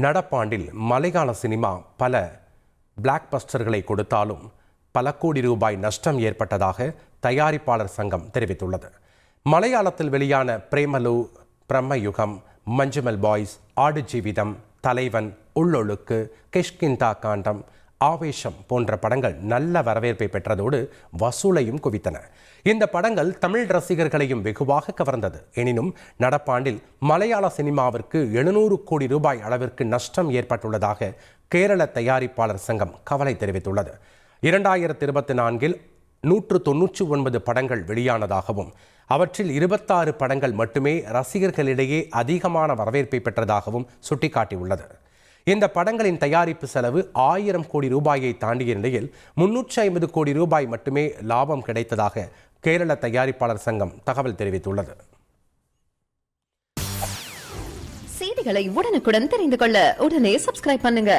நடப்பாண்டில் மலையாள சினிமா பல பிளாக் பஸ்டர்களை கொடுத்தாலும் பல கோடி ரூபாய் நஷ்டம் ஏற்பட்டதாக தயாரிப்பாளர் சங்கம் தெரிவித்துள்ளது. மலையாளத்தில் வெளியான பிரேமலு, பிரம்மயுகம், மஞ்சுமல் பாய்ஸ், ஆடு ஜீவிதம், தலைவன், உள்ளொழுக்கு, கிஷ்கிந்தா காண்டம், ஆவேசம் போன்ற படங்கள் நல்ல வரவேற்பை பெற்றதோடு வசூலையும் குவித்தன. இந்த படங்கள் தமிழ் ரசிகர்களையும் வெகுவாக கவர்ந்தது. எனினும் நடப்பாண்டில் மலையாள சினிமாவிற்கு 700 கோடி ரூபாய் அளவிற்கு நஷ்டம் ஏற்பட்டுள்ளதாக கேரள தயாரிப்பாளர் சங்கம் கவலை தெரிவித்துள்ளது. 2024 199 படங்கள் வெளியானதாகவும் அவற்றில் 26 படங்கள் மட்டுமே ரசிகர்களிடையே அதிகமான வரவேற்பை பெற்றதாகவும் சுட்டிக்காட்டியுள்ளது. இந்த படங்களின் தயாரிப்பு செலவு 1000 கோடி ரூபாயை தாண்டிய நிலையில் 350 கோடி ரூபாய் மட்டுமே லாபம் கிடைத்ததாக கேரள தயாரிப்பாளர் சங்கம் தகவல் தெரிவித்துள்ளது. செய்திகளை உடனுக்குடன் தெரிந்து கொள்ள உடனே சப்ஸ்கிரைப் பண்ணுங்க.